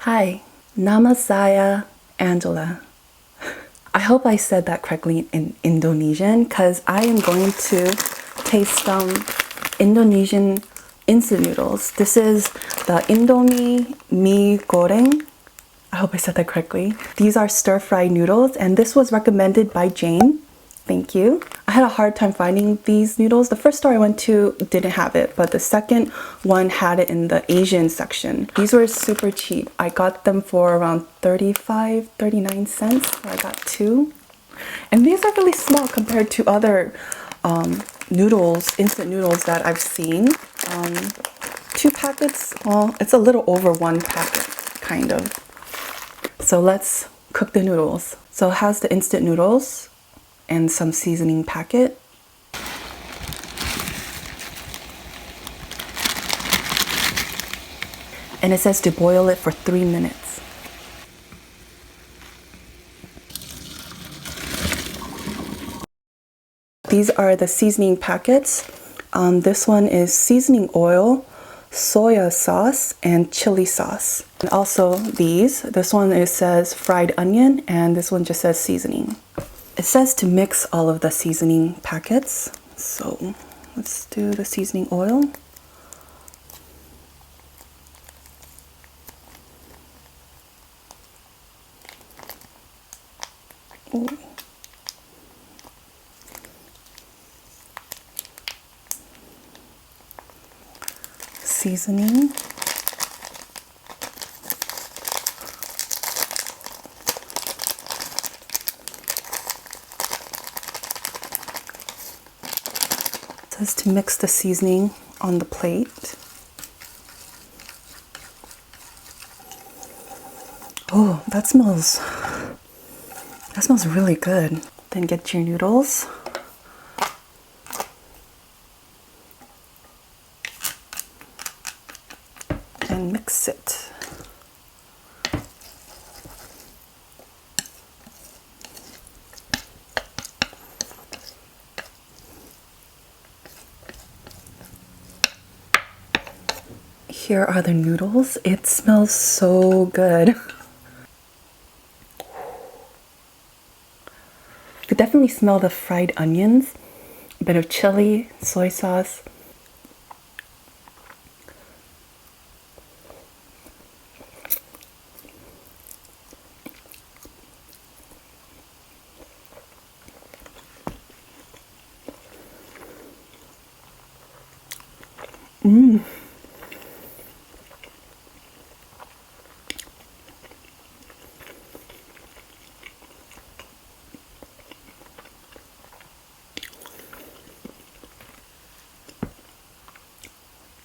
Hi, nama saya Angela. I hope I said that correctly in Indonesian because I am going to taste some Indonesian instant noodles. This is the Indomie Mi Goreng. I hope I said that correctly. These are stir-fried noodles and this was recommended by Jane. Thank you. I had a hard time finding these noodles. The first store I went to didn't have it, but the second one had it in the Asian section. These were super cheap. I got them for around 35, 39 cents. So I got two. And these are really small compared to other noodles, instant noodles that I've seen. Two packets, well, it's a little over one packet, kind of. So let's cook the noodles. So it has the instant noodles and some seasoning packet. And it says to boil it for 3 minutes. These are the seasoning packets. This one is seasoning oil, soya sauce, and chili sauce. And also these. This one says fried onion, and this one just says seasoning. It says to mix all of the seasoning packets. So let's do the seasoning oil. Ooh. Seasoning. It says to mix the seasoning on the plate. Oh, that smells really good. Then get your noodles. And mix it. Here are the noodles. It smells so good. You could definitely smell the fried onions, a bit of chili, soy sauce.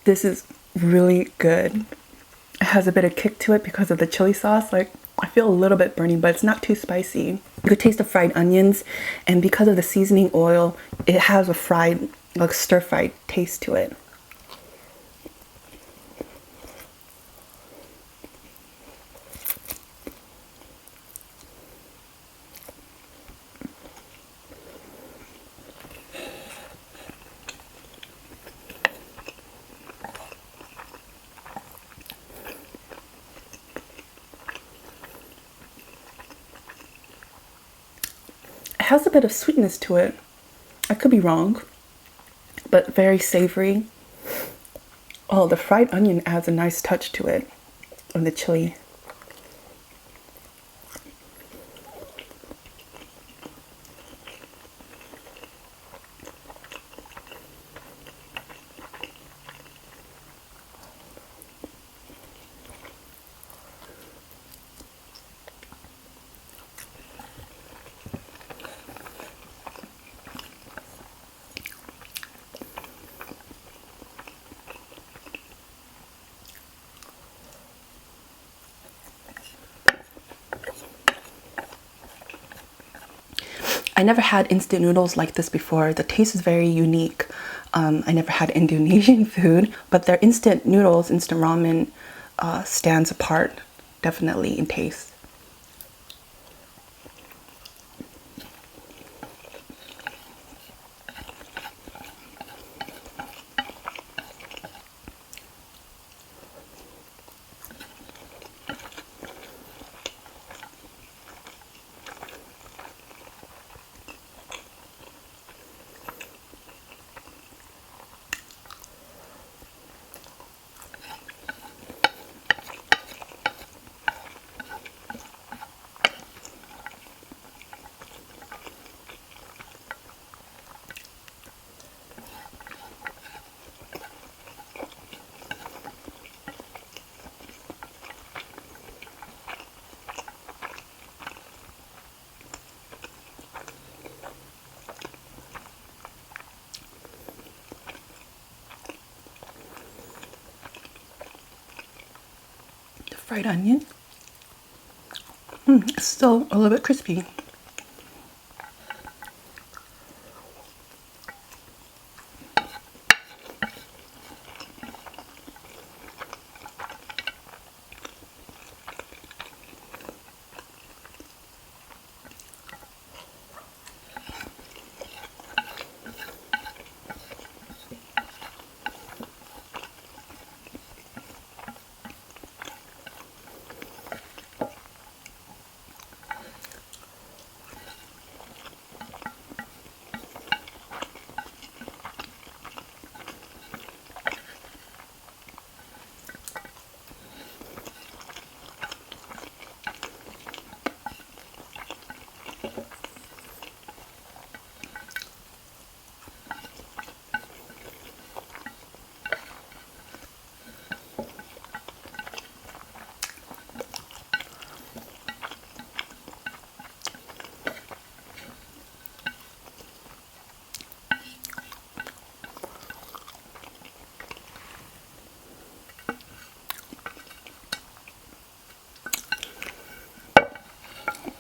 This is really good. It has a bit of kick to it because of the chili sauce. Like, I feel a little bit burning, but it's not too spicy. You could taste the fried onions, and because of the seasoning oil, it has a fried, like stir-fried taste to it. It has a bit of sweetness to it. I could be wrong, but very savory. Oh, the fried onion adds a nice touch to it, and the chili. I never had instant noodles like this before. The taste is very unique. I never had Indonesian food, but their instant noodles, instant ramen, stands apart, definitely in taste. fried onion. It's still a little bit crispy.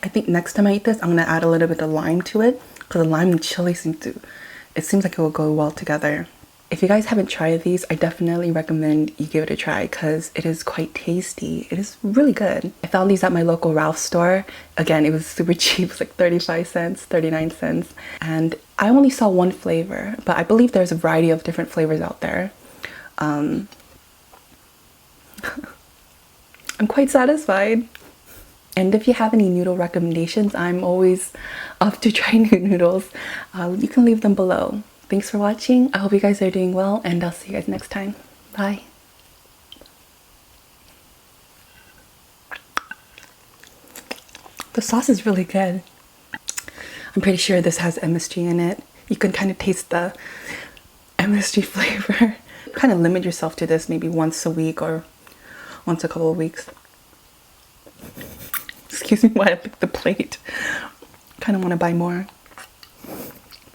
I think next time I eat this, I'm gonna add a little bit of lime to it because the lime and chili seems like it will go well together. If you guys haven't tried these, I definitely recommend you give it a try because it is quite tasty. It is really good. I found these at my local Ralph store. Again, it was super cheap. It was like 35 cents, 39 cents. And I only saw one flavor, but I believe there's a variety of different flavors out there. I'm quite satisfied. And if you have any noodle recommendations, I'm always up to try new noodles. You can leave them below. Thanks for watching. I hope you guys are doing well, and I'll see you guys next time. Bye. The sauce is really good. I'm pretty sure this has MSG in it. You can kind of taste the MSG flavor. Kind of limit yourself to this maybe once a week or once a couple of weeks. Excuse me while I pick the plate. Kind of want to buy more.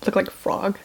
Look like a frog.